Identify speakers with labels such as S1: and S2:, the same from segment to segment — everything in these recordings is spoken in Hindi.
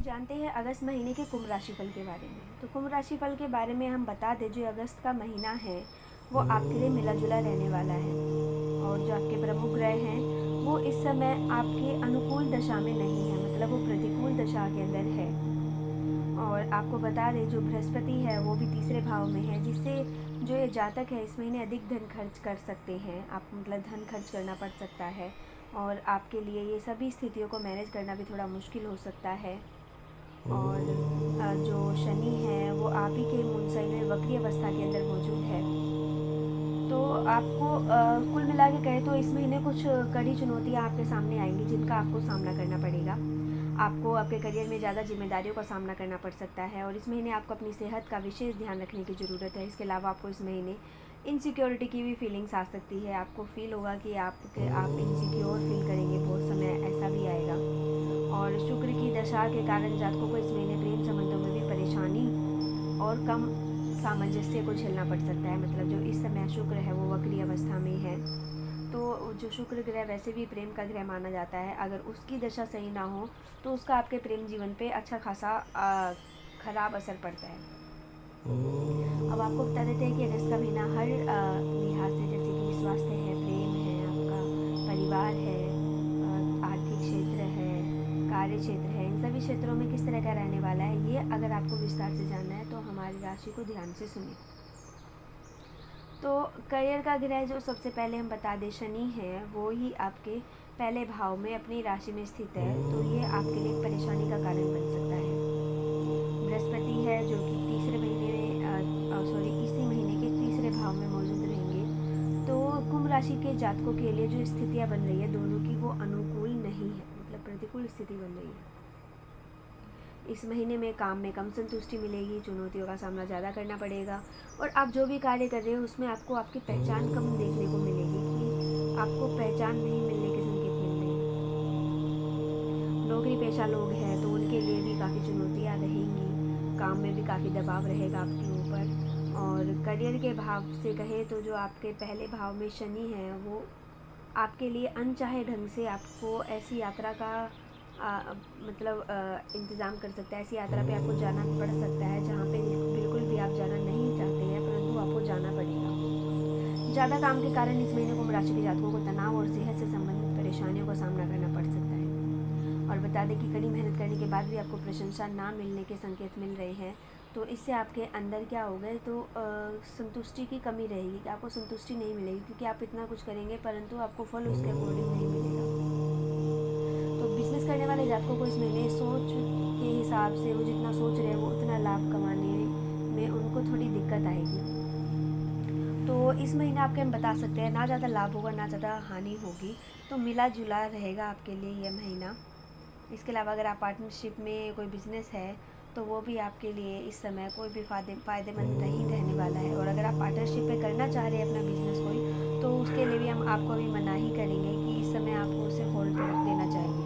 S1: जानते हैं अगस्त महीने के कुंभ राशिफल के बारे में। तो कुंभ राशिफल के बारे में हम बता दें, जो अगस्त का महीना है वो आपके लिए मिला जुला रहने वाला है। और जो आपके प्रमुख ग्रह हैं वो इस समय आपके अनुकूल दशा में नहीं है, मतलब वो प्रतिकूल दशा के अंदर है। और आपको बता दें, जो बृहस्पति है वो भी तीसरे भाव में है, जिससे जो ये जातक है इस महीने अधिक धन खर्च कर सकते हैं। आप मतलब धन खर्च करना पड़ सकता है और आपके लिए ये सभी स्थितियों को मैनेज करना भी थोड़ा मुश्किल हो सकता है। और जो शनि है वो आप ही के मून में वक्री अवस्था के अंदर मौजूद है। तो आपको कुल मिला के कहे तो इस महीने कुछ कड़ी चुनौतियां आपके सामने आएंगी, जिनका आपको सामना करना पड़ेगा। आपको आपके करियर में ज़्यादा जिम्मेदारियों का सामना करना पड़ सकता है और इस महीने आपको अपनी सेहत का विशेष ध्यान रखने की ज़रूरत है। इसके अलावा आपको इस महीने इनसिक्योरिटी की भी फीलिंग्स आ सकती है। आपको फील होगा कि आप इनसिक्योर फील करेंगे, बहुत समय ऐसा भी आएगा। और शुक्र की दशा के कारण जातकों को इस महीने प्रेम संबंधों में भी परेशानी और कम सामंजस्य को झेलना पड़ सकता है। मतलब जो इस समय शुक्र है वो वक्री अवस्था में है, तो जो शुक्र ग्रह वैसे भी प्रेम का ग्रह माना जाता है, अगर उसकी दशा सही ना हो तो उसका आपके प्रेम जीवन पे अच्छा खासा खराब असर पड़ता है। अब आपको बता देते हैं कि अगस्त का महीना हर लिहाज से, जैसे कि स्वास्थ्य है, प्रेम है, आपका परिवार है, आर्थिक क्षेत्र है, कार्य क्षेत्र है, इन सभी क्षेत्रों में किस तरह का रहने वाला है, ये अगर आपको विस्तार से जानना है तो हमारी राशि को ध्यान से सुनिए। तो करियर का ग्रह जो सबसे पहले हम बता दें शनि है, वो ही आपके पहले भाव में अपनी राशि में स्थित है, तो ये आपके लिए परेशानी का कारण बन सकता है। बृहस्पति है जो कि तीसरे महीने में इसी महीने के तीसरे भाव में मौजूद रहेंगे। तो कुंभ राशि के जातकों के लिए जो स्थितियां बन रही है दोनों की, वो अनुकूल नहीं है, मतलब प्रतिकूल स्थिति बन रही है। इस महीने में काम में कम संतुष्टि मिलेगी, चुनौतियों का सामना ज़्यादा करना पड़ेगा और आप जो भी कार्य कर रहे हो उसमें आपको आपकी पहचान कम देखने को मिलेगी, कि आपको पहचान नहीं मिलने के संकेत मिल रहे हैं। नौकरी पेशा लोग हैं तो उनके लिए भी काफ़ी चुनौतियाँ रहेंगी, काम में भी काफ़ी दबाव रहेगा आपके ऊपर। और करियर के भाव से कहे तो जो आपके पहले भाव में शनि है वो आपके लिए अनचाहे ढंग से आपको ऐसी यात्रा का इंतज़ाम कर सकता है। ऐसी यात्रा पे आपको जाना पड़ सकता है जहाँ पे बिल्कुल भी आप जाना नहीं चाहते हैं, परंतु आपको जाना पड़ेगा। ज़्यादा काम के कारण इस महीने कुंभ राशि के जातकों को तनाव और सेहत से संबंधित परेशानियों का सामना करना पड़ सकता है। और बता दें कि कड़ी मेहनत करने के बाद भी आपको प्रशंसा ना मिलने के संकेत मिल रहे हैं, तो इससे आपके अंदर क्या हो गए, तो संतुष्टि की कमी रहेगी, कि आपको संतुष्टि नहीं मिलेगी, क्योंकि आप इतना कुछ करेंगे परंतु आपको फल उसके अकॉर्डिंग नहीं मिलेगा। तो बिजनेस करने वाले जातकों को इस महीने सोच के हिसाब से वो जितना सोच रहे हैं वो उतना लाभ कमाने में उनको थोड़ी दिक्कत आएगी। तो इस महीने आपके हम बता सकते हैं ना ज़्यादा लाभ होगा ना ज़्यादा हानि होगी, तो मिला जुला रहेगा आपके लिए यह महीना। इसके अलावा अगर आप पार्टनरशिप में कोई बिज़नेस है तो वो भी आपके लिए इस समय कोई भी फ़ायदेमंद नहीं रहने वाला है। और अगर आप पार्टनरशिप में करना चाह रहे हैं अपना बिज़नेस कोई, तो उसके लिए भी हम आपको अभी मना ही करेंगे कि इस समय आपको उसे होल्ड पे रख देना चाहिए।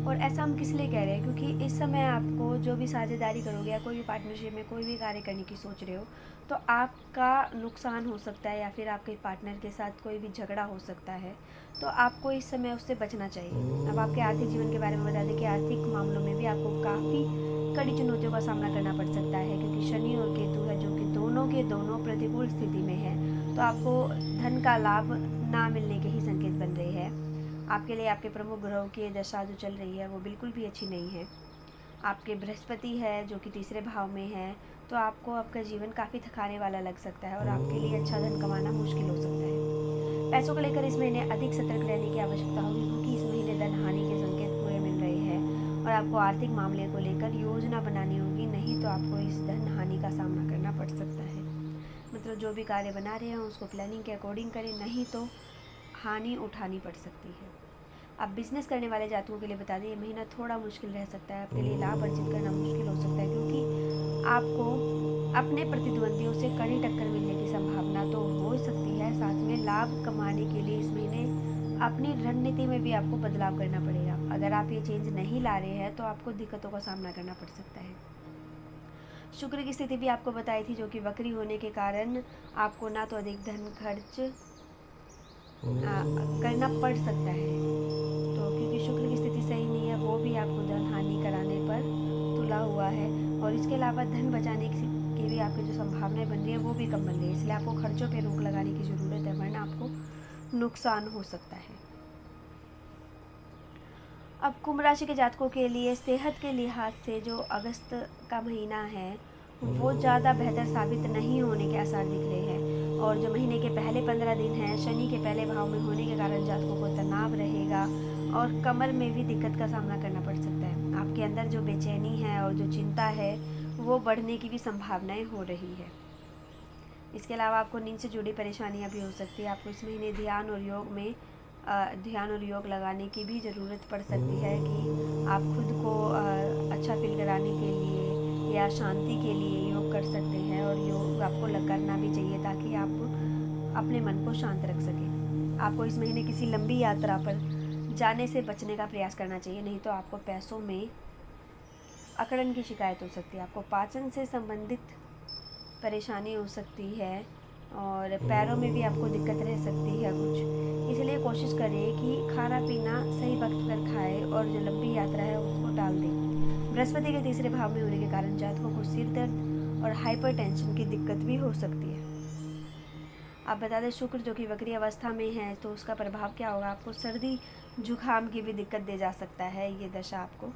S1: और ऐसा हम किस लिए कह रहे हैं, क्योंकि इस समय आपको जो भी साझेदारी करोगे या कोई भी पार्टनरशिप में कोई भी कार्य करने की सोच रहे हो, तो आपका नुकसान हो सकता है या फिर आपके पार्टनर के साथ कोई भी झगड़ा हो सकता है, तो आपको इस समय उससे बचना चाहिए। अब आपके आर्थिक जीवन के बारे में बता दें कि आर्थिक मामलों में भी आपको काफ़ी कड़ी चुनौतियों का सामना करना पड़ सकता है, क्योंकि शनि और केतु है जो कि दोनों के दोनों प्रतिकूल स्थिति में है, तो आपको धन का लाभ ना मिलने के ही संकेत बन रहे हैं। आपके लिए आपके प्रमुख ग्रहों की दशा जो चल रही है वो बिल्कुल भी अच्छी नहीं है। आपके बृहस्पति है जो कि तीसरे भाव में है, तो आपको आपका जीवन काफ़ी थकाने वाला लग सकता है और आपके लिए अच्छा धन कमाना मुश्किल हो सकता है। पैसों को लेकर इस महीने अधिक सतर्क रहने की आवश्यकता होगी, क्योंकि इस महीने धन हानि के संकेत पूरे मिल रहे हैं और आपको आर्थिक मामले को लेकर योजना बनानी होगी, नहीं तो आपको इस धन हानि का सामना करना पड़ सकता है। मतलब जो भी कार्य बना रहे हैं उसको प्लानिंग के अकॉर्डिंग करें, नहीं तो हानि उठानी पड़ सकती है। अब बिज़नेस करने वाले जातकों के लिए बता दें, ये महीना थोड़ा मुश्किल रह सकता है, आपके लिए लाभ अर्जित करना मुश्किल हो सकता है, क्योंकि आपको अपने प्रतिद्वंदियों से कड़ी टक्कर मिलने की संभावना तो हो सकती है, साथ में लाभ कमाने के लिए इस महीने अपनी रणनीति में भी आपको बदलाव करना पड़ेगा। अगर आप ये चेंज नहीं ला रहे हैं तो आपको दिक्कतों का सामना करना पड़ सकता है। शुक्र की स्थिति भी आपको बताई थी, जो कि वक्री होने के कारण आपको ना तो अधिक धन खर्च करना पड़ सकता है। तो क्योंकि शुक्र की स्थिति सही नहीं है वो भी आपको धन हानि कराने पर तुला हुआ है। और इसके अलावा धन बचाने की भी आपकी जो संभावनाएं बन रही है वो भी कम बन रही है, इसलिए आपको खर्चों पे रोक लगाने की ज़रूरत है, वरना आपको नुकसान हो सकता है। अब कुंभ राशि के जातकों के लिए सेहत के लिहाज से जो अगस्त का महीना है वो ज़्यादा बेहतर साबित नहीं होने के आसार दिख रहे हैं। और जो महीने के पहले 15 दिन हैं शनि के पहले भाव में होने के कारण जातकों को तनाव रहेगा और कमर में भी दिक्कत का सामना करना पड़ सकता है। आपके अंदर जो बेचैनी है और जो चिंता है वो बढ़ने की भी संभावनाएं हो रही है। इसके अलावा आपको नींद से जुड़ी परेशानियां भी हो सकती है। आपको इस महीने ध्यान और योग लगाने की भी ज़रूरत पड़ सकती है कि आप खुद को अच्छा फील कराने के लिए या शांति के लिए योग कर सकते हैं। और योग आपको करना भी चाहिए ताकि आप अपने मन को शांत रख सकें। आपको इस महीने किसी लंबी यात्रा पर जाने से बचने का प्रयास करना चाहिए, नहीं तो आपको पैसों में अकड़न की शिकायत हो सकती है। आपको पाचन से संबंधित परेशानी हो सकती है और पैरों में भी आपको दिक्कत रह सकती है कुछ, इसलिए कोशिश करें कि खाना पीना सही वक्त पर खाएं और जो लंबी यात्रा है उसको टाल दें। बृहस्पति के तीसरे भाव में होने के कारण जातकों को सिर दर्द और हाइपरटेंशन की दिक्कत भी हो सकती है। आप बता दें शुक्र जो कि वक्री अवस्था में है तो उसका प्रभाव क्या होगा, आपको सर्दी जुकाम की भी दिक्कत दे जा सकता है ये दशा आपको।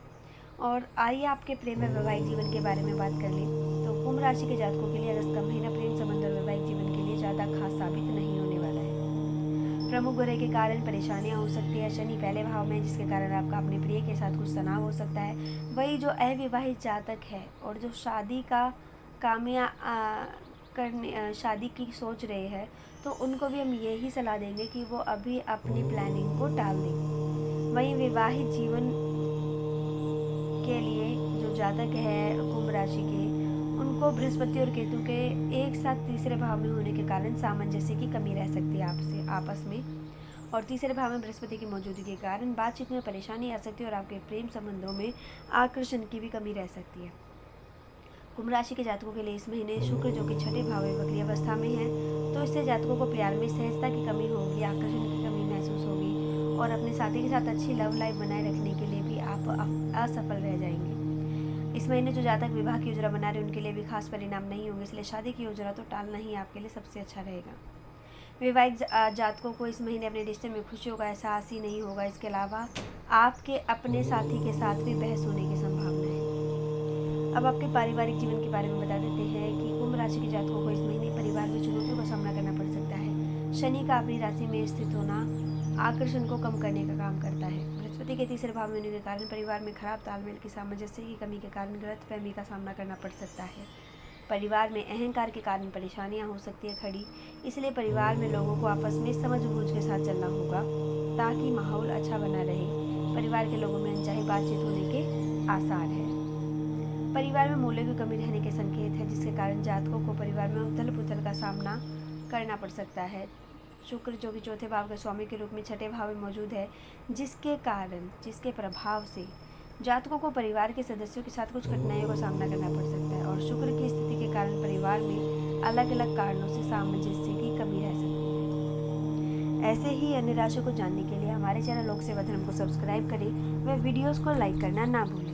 S1: और आइए आपके प्रेम और वैवाहिक जीवन के बारे में बात कर लें। तो कुंभ राशि के जातकों के लिए अगस्त का महीना प्रेम संबंध और वैवाहिक जीवन के लिए ज़्यादा खास साबित नहीं होने वाला है। प्रमुख ग्रह के कारण परेशानियां हो सकती है। शनि पहले भाव में जिसके कारण आपका अपने प्रिय के साथ कुछ तनाव हो सकता है। वही जो अविवाहित जातक है और जो शादी का शादी की सोच रहे हैं तो उनको भी हम यही सलाह देंगे कि वो अभी अपनी प्लानिंग को टाल दें। वहीं विवाहित जीवन के लिए जो जातक है कुंभ राशि के उनको बृहस्पति और केतु के एक साथ तीसरे भाव में होने के कारण सामंजस्य की कमी रह सकती है आपस में। और तीसरे भाव में बृहस्पति की मौजूदगी के कारण बातचीत में परेशानी आ सकती है और आपके प्रेम संबंधों में आकर्षण की भी कमी रह सकती है। कुंभ राशि के जातकों के लिए इस महीने शुक्र जो कि छठे भाव में वक्री अवस्था में है तो इससे जातकों को प्यार में सहजता की कमी होगी, आकर्षण की कमी महसूस होगी और अपने साथी के साथ अच्छी लव लाइफ बनाए रखने के लिए भी आप असफल रह जाएंगे। इस महीने जो जातक विवाह की योजना बना रहे हैं उनके लिए भी खास परिणाम नहीं होंगे, इसलिए शादी की योजना तो टालना ही आपके लिए सबसे अच्छा रहेगा। विवाहित जातकों को इस महीने अपने रिश्ते में खुशियों का एहसास ही नहीं होगा। इसके अलावा आपके अपने साथी के साथ भी बहस होने की संभावना है। अब आपके पारिवारिक जीवन के बारे में बता देते हैं कि कुंभ राशि के जातकों को इस महीने परिवार में चुनौतियों का सामना करना पड़ सकता है। शनि का अपनी राशि में स्थित होना आकर्षण को कम करने का काम करता है। बृहस्पति के तीसरे भाव में होने के कारण परिवार में खराब तालमेल की सामंजस्य की कमी के कारण गलतफहमी का सामना करना पड़ सकता है। परिवार में अहंकार के कारण परेशानियां हो सकती है खड़ी, इसलिए परिवार में लोगों को आपस में समझ बूझ के साथ चलना होगा ताकि माहौल अच्छा बना रहे। परिवार के लोगों में अनचाही बातचीत होने के आसार है। परिवार में मूल्यों की कमी रहने के संकेत है जिसके कारण जातकों को परिवार में उथल पुथल का सामना करना पड़ सकता है। शुक्र जो कि चौथे भाव के स्वामी के रूप में छठे भाव में मौजूद है जिसके प्रभाव से जातकों को परिवार के सदस्यों के साथ कुछ कठिनाइयों का सामना करना पड़ सकता है। और शुक्र की स्थिति के कारण परिवार में अलग अलग कारणों से सामंजस्य की कमी रह सकती है। ऐसे ही अन्य राशियों को जानने के लिए हमारे चैनल लोक सेवा धर्म को सब्सक्राइब करें व वीडियोस को लाइक करना ना भूलें।